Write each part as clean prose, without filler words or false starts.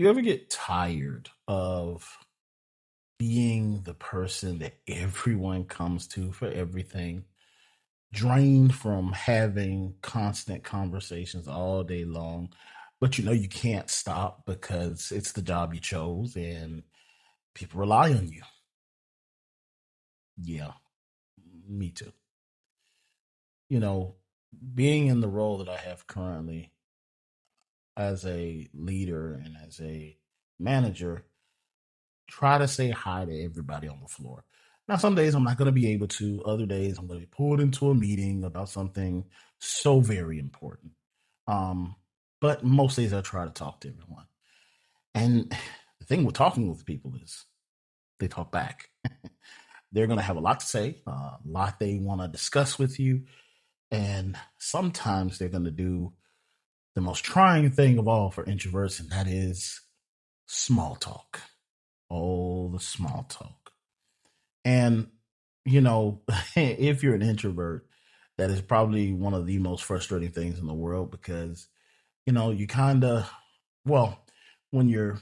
Do you ever get tired of being the person that everyone comes to for everything? Drained from having constant conversations all day long, but you know you can't stop because it's the job you chose and people rely on you. Yeah, me too. You know, being in the role that I have currently as a leader and as a manager, try to say hi to everybody on the floor. Now, some days I'm not going to be able to. Other days I'm going to be pulled into a meeting about something so very important. Um, but most days I try to talk to everyone. And the thing with talking with people is they talk back. They're going to have a lot to say, a lot they want to discuss with you. And sometimes they're going to do the most trying thing of all for introverts, and that is small talk. Oh, the small talk. And, you know, if you're an introvert, that is probably one of the most frustrating things in the world because, you know, you kind of, well, when your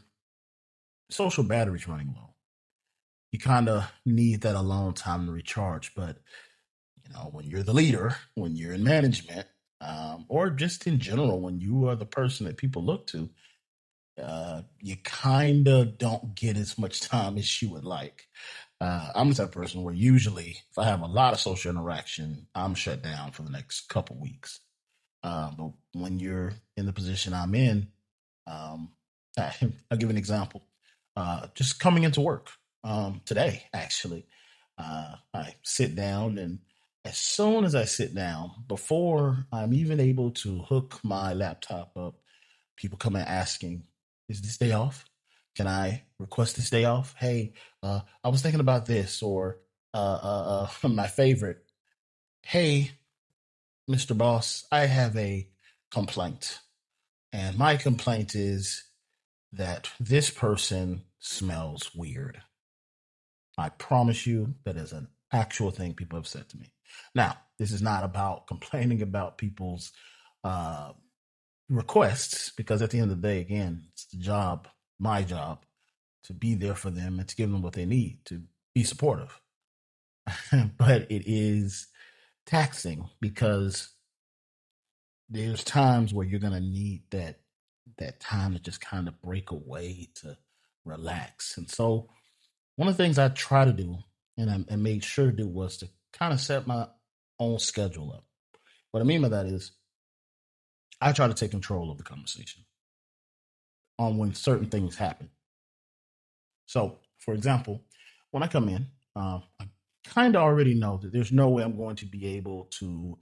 social battery's running low, you kind of need that alone time to recharge. But, you know, when you're the leader, when you're in management, or just in general, when you are the person that people look to, you kind of don't get as much time as you would like. I'm the type of person where usually, if I have a lot of social interaction, I'm shut down for the next couple weeks. But when you're in the position I'm in, um, I'll give an example. Just coming into work today, actually, I sit down, and as soon as I sit down, before I'm even able to hook my laptop up, people come in asking, "Is this day off? Can I request this day off? Hey, I was thinking about this," or my favorite, "Hey, Mr. Boss, I have a complaint. And my complaint is that this person smells weird." I promise you that is an actual thing people have said to me. Now, this is not about complaining about people's uh, requests, because at the end of the day, again, it's the job, my job, to be there for them and to give them what they need to be supportive. But it is taxing because there's times where you're gonna need that time to just kind of break away to relax. And so one of the things I try to do and made sure to do was to kind of set my own schedule up. What I mean by that is I try to take control of the conversation on when certain things happen. So, for example, when I come in, I kind of already know that there's no way I'm going to be able to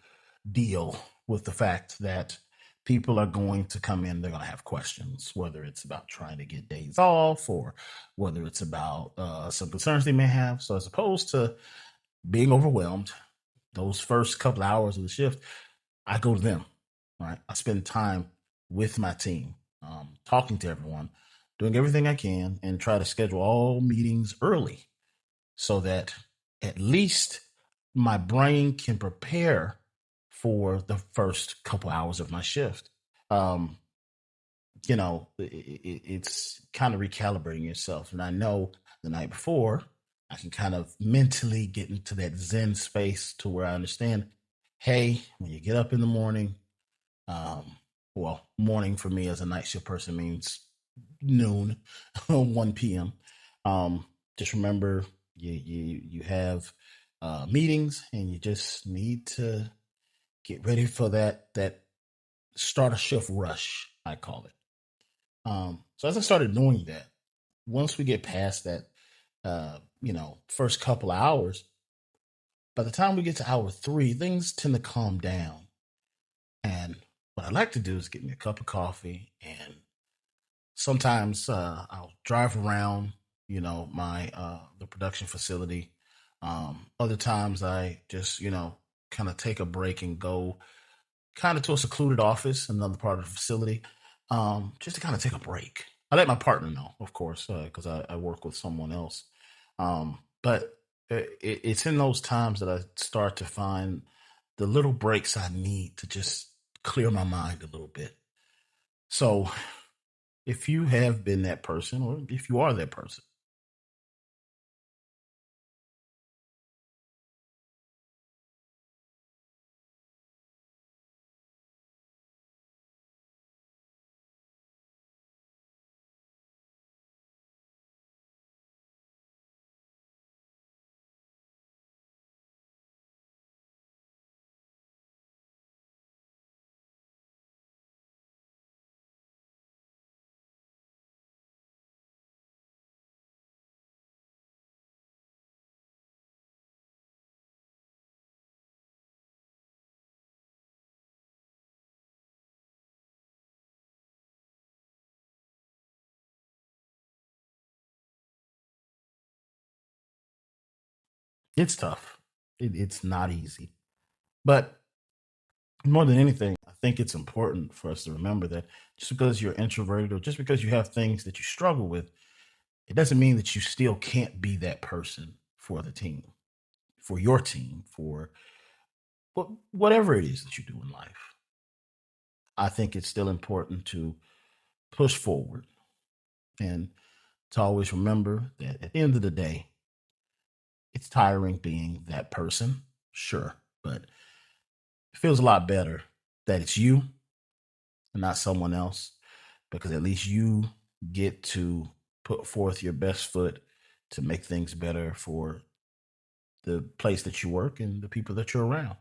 deal with the fact that people are going to come in, they're going to have questions, whether it's about trying to get days off or whether it's about some concerns they may have. So, as opposed to being overwhelmed, those first couple of hours of the shift, I go to them. Right, I spend time with my team, talking to everyone, doing everything I can, and try to schedule all meetings early so that at least my brain can prepare for the first couple hours of my shift. Um, it's kind of recalibrating yourself. And I know the night before, I can kind of mentally get into that Zen space to where I understand, hey, when you get up in the morning, um, well, morning for me as a night shift person means noon, 1 p.m. Um, just remember you have meetings, and you just need to get ready for that start a shift rush, I call it. So as I started doing that, once we get past that, first couple of hours, by the time we get to hour three, things tend to calm down. And what I like to do is get me a cup of coffee, and sometimes I'll drive around, my the production facility. Other times I just, kind of take a break and go kind of to a secluded office, another part of the facility, just to kind of take a break. I let my partner know, of course, because I work with someone else. But it's in those times that I start to find the little breaks I need to just clear my mind a little bit. So if you have been that person or if you are that person. It's tough. It's not easy. But more than anything, I think it's important for us to remember that just because you're introverted or just because you have things that you struggle with, it doesn't mean that you still can't be that person for the team, for your team, for whatever it is that you do in life. I think it's still important to push forward and to always remember that at the end of the day, it's tiring being that person, sure, but it feels a lot better that it's you and not someone else because at least you get to put forth your best foot to make things better for the place that you work and the people that you're around.